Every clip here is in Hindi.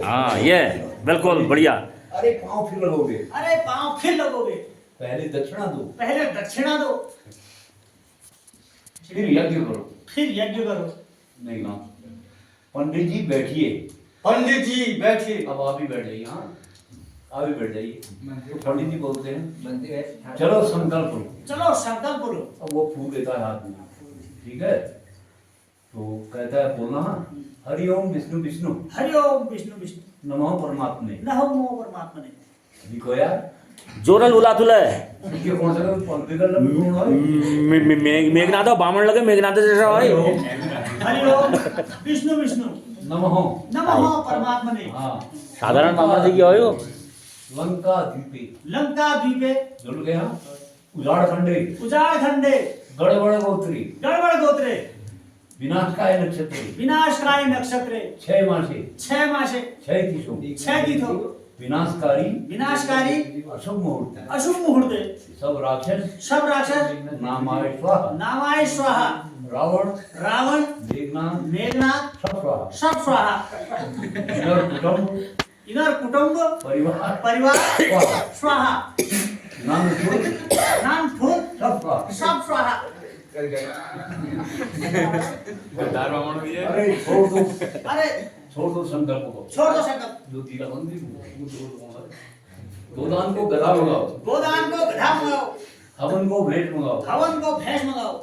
हाँ ये बिल्कुल बढ़िया। अरे पाँव फिर लगोगे, अरे पाँव फिर लगोगे, पहले दक्षिणा दो, पहले दक्षिणा दो, फिर यज्ञ करो, फिर यज्ञ करो। नहीं ना, पंडित जी बैठिए, पंडित जी बैठिए। अब आप ही बैठ जाइए। हाँ आप ही बैठ जाइए। तो पंडित जी बोलते हैं चलो संकल्प लो, चलो संकल्प लो। अब वो फूल देता है हाथ में, ठीक है, तो कहता है बोलना हरिओम विष्णु विष्णु, हरिओम विष्णु विष्णु, नमो परमात्मे, नमो परमात्मने। लिखो यार जोरल उला तुला ये कौन सा पंक्ति का लग मेघनाथ बामण लगे, मेघनाथ जैसा भाई। हरिओम विष्णु विष्णु, नमो नमो परमात्मने। हाँ साधारण बामण से क्या हो? लंका द्वीपे, लंका द्वीपे, जुड़ गया, उजाड़ खंडे, उजाड़ खंडे, गड़बड़ गोत्री, गड़बड़ गोत्रे, विनाशकाय नक्षत्रे, विनाशकाय नक्षत्रे, 6 मासे, 6 मासे, 6 तीसों, 6 तीथो, विनाशकारी, विनाशकारी, अशुभ मुहूर्त, अशुभ मुहूर्त, सब राक्षस, सब राक्षस, नामाय स्वाहा, नामाय स्वाहा, रावण, रावण, मेघनाथ, मेघनाथ, सब स्वाहा, सब स्वाहा, इधर कुटुंब, परिवार, परिवार स्वाहा, नामफुल, नामफुल, सब स्वाहा, सब स्वाहा, कर गए। अरे छोड़ दो अरे संकल्प को। छोड़ दो संकल्प। जो तीला बंदी गोदान को गधा मंगाओ, गोदान को गधा मंगाओ, हवन को भेंट मंगाओ, हवन को भैंस मंगाओ,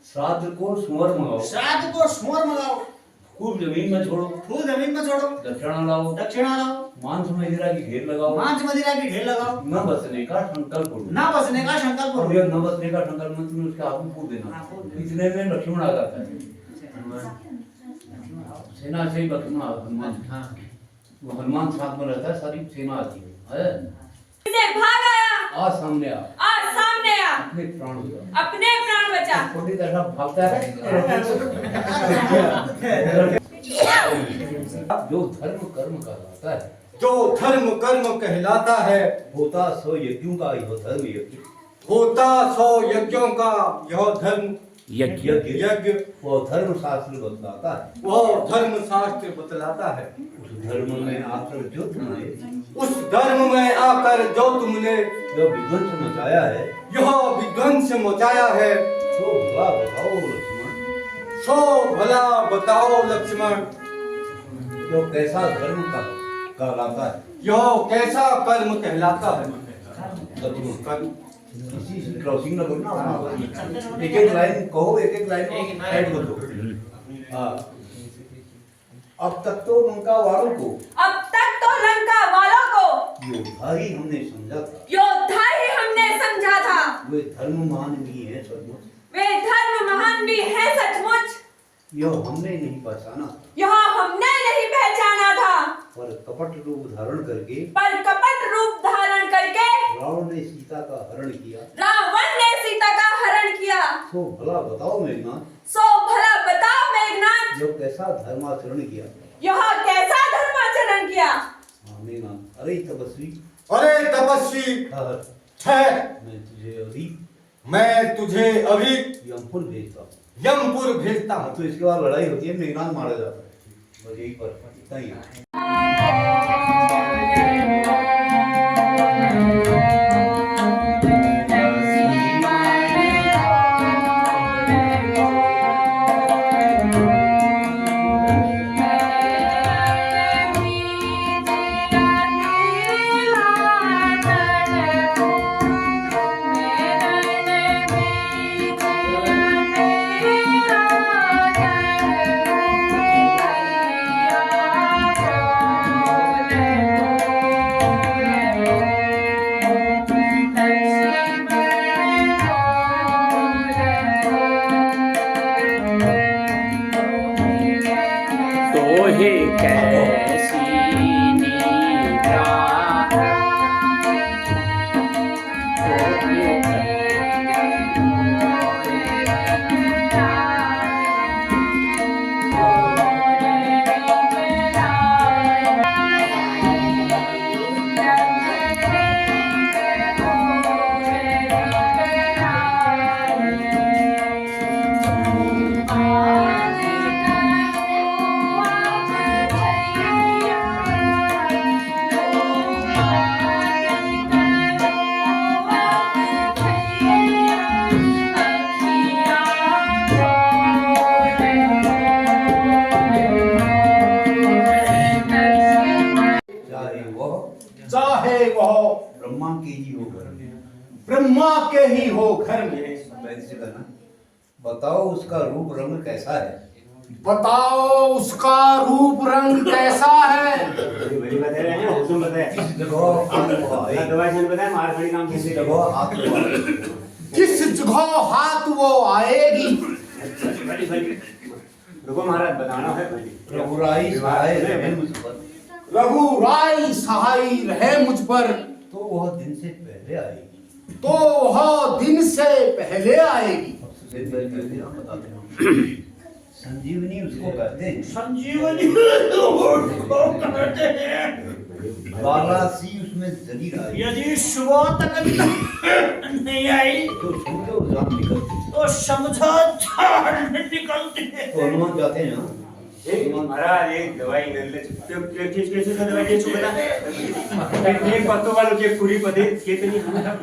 श्राद्ध को सुअर मंगाओ, श्राद्ध को सुअर मंगाओ, खूब जमीन में छोड़ो, फूल जमीन में छोड़ो, दक्षिणा लाओ, दक्षिणा लाओ, मांस मदिरा की ढेर लगाओ, मांस मदिरा की ढेर लगाओ, न बसने का संकल्प करो। ना बसने का संकल्प और करो। ये न बसने का संकल्प में तुम्हें उसके आगे फूक देना। हाँ, फूक देना। इतने में लक्ष्मण आ जाता है। सेना से ही लक्ष्मण हनुमान, वो हनुमान साथ में रहता है, सारी सेना आती है। से भाग आया, आ सामने आ, आज सामने आ, अपने प्राण बचा। अपने प्राण बचा। थोड़ी तरह भागता है। जो धर्म कर्म कहलाता है, जो धर्म कर्म कहलाता है, होता सो यज्ञों का यह धर्म यज्ञ, होता 100 यज्ञों का यह धर्म यज्ञ यज्ञ, वो धर्म शास्त्र बतलाता है। वह धर्म शास्त्र बतलाता है। उस धर्म में आकर जो तुमने उस धर्म में आकर जो तुमने जो विध्वंस मचाया है, यह विध्वंस मचाया है, तो भला बताओ लक्ष्मण, सो भला बताओ लक्ष्मण, जो कैसा धर्म का कहलाता है। यह कैसा कर्म कहलाता है। लक्ष्मण कर्म किसी से क्रॉसिंग न करना अपना। एक लाइन कहो, एक लाइन ऐड कर दो। हाँ, अब तक तो लंका वालों को अब तक तो लंका वालों को योद्धा ही हमने समझा था, योद्धा ही हमने समझा था। वे धर्म महान भी है सचमुच, वे धर्म महान भी है सचमुच। यह हमने नहीं पहचाना, यह हमने नहीं पहचाना था। पर कपट रूप धारण करके पर कपट रूप धारण करके रावण ने सीता का हरण किया। रावण ने सीता का हरण किया। तो भला बताओ मेघनाथ, सो भला बताओ मेघनाथ, जो कैसा धर्माचरण किया। यह कैसा धर्माचरण किया। हाँ मेघनाथ, अरे तपस्वी अरे तपस्वी ठहर, ठहर, मैं तुझे अभी मैं तुझे अभी यमपुर भेजता हूँ। यमपुर भेजता हाँ, हूँ। तो इसके बाद लड़ाई होती है, मेघनाथ मारा जाता है। बस यही पर इतना ही है। तो हे कैसी निद्रा, तो हे चाहे वह ब्रह्मा के ही हो घर में, ब्रह्मा के ही हो घर में। वैसे करना, बताओ उसका रूप रंग कैसा है। बताओ उसका रूप रंग कैसा है। किस जगह हाथ वो आए, किस जगह हाथ वो आए। किस जगह हाथ वो आएगी। महाराज बताना है भाई। रघुराई सहाय रहे मुझ पर, रघुराई सहाय रहे मुझ पर, तो वह दिन से पहले आएगी। तो वह दिन से पहले आएगी। सबसे पहले हम बताते हैं, संजीवनी उसको कहते हैं। संजीवनी बाला सी उसमें जली आई, यदि सुबह तक नहीं आई तो समझो जान निकलती। तो समझो जान निकलती है। तो हनुमान जाते हैं ना, महाराज एक दवाई न ले कैसे दवाई दे छु बता एक पत्तो वालों के पूरी पदे कितनी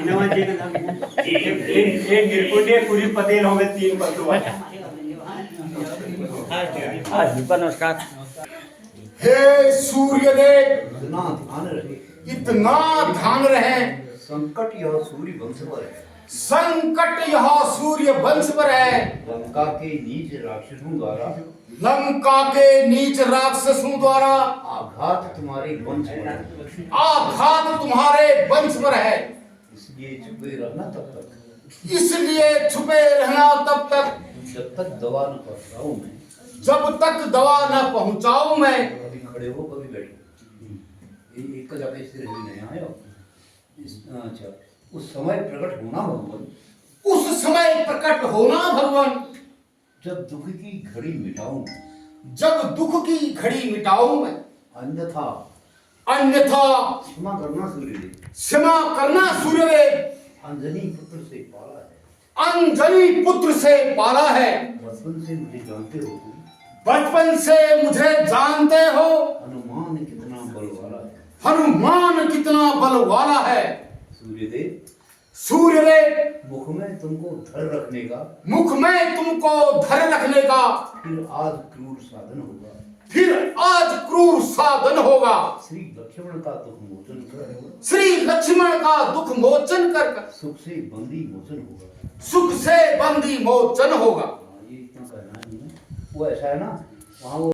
इनवा जे ना एक निर्पुण्य पूरी पदे होवे 3 पत्तो वाला हाँ जी नमस्कार। हे सूर्यदेव, इतना ध्यान रहे, इतना ध्यान रहे, संकट यह सूर्य वंश पर है, संकट यह सूर्य वंश पर है। लंका के नीच राक्षसों द्वारा लंका के नीच राक्षसों द्वारा आघात तुम्हारे वंश पर है, आघात तुम्हारे वंश पर है। इसलिए छुपे रहना तब तक, इसलिए छुपे रहना तब तक, जब तक दवा न पहुंचाऊं मैं, जब तक दवा न पहुंचाऊं मैं। कभी खड़े हो कभी बैठो, एक जगह से रही नहीं आए हो। अच्छा, उस समय प्रकट होना भगवान, उस समय प्रकट होना भगवान, जब दुख की घड़ी मिटाऊं, जब दुख की घड़ी मिटाऊं मैं। अन्यथा अन्यथा क्षमा करना सूर्यदेव, क्षमा करना सूर्यदेव, अंजनी पुत्र से पाला है, अंजनी पुत्र से पाला है। बचपन से मुझे जानते हो तुम, बचपन से मुझे जानते हो, हनुमान कितना बल वाला है। हनुमान कितना बल वाला है। सूर्यदेव, सूर्यदेव, मुख में तुमको धर रखने का, मुख में तुमको धर रखने का फिर आज क्रूर साधन होगा, फिर आज क्रूर साधन होगा। श्री लक्ष्मण का दुख मोचन कर, श्री लक्ष्मण का दुख मोचन कर सुख से बंदी मोचन होगा। सुख से बंदी मोचन होगा। ये इतना कहना नहीं है, वो ऐसा है ना, वहाँ वो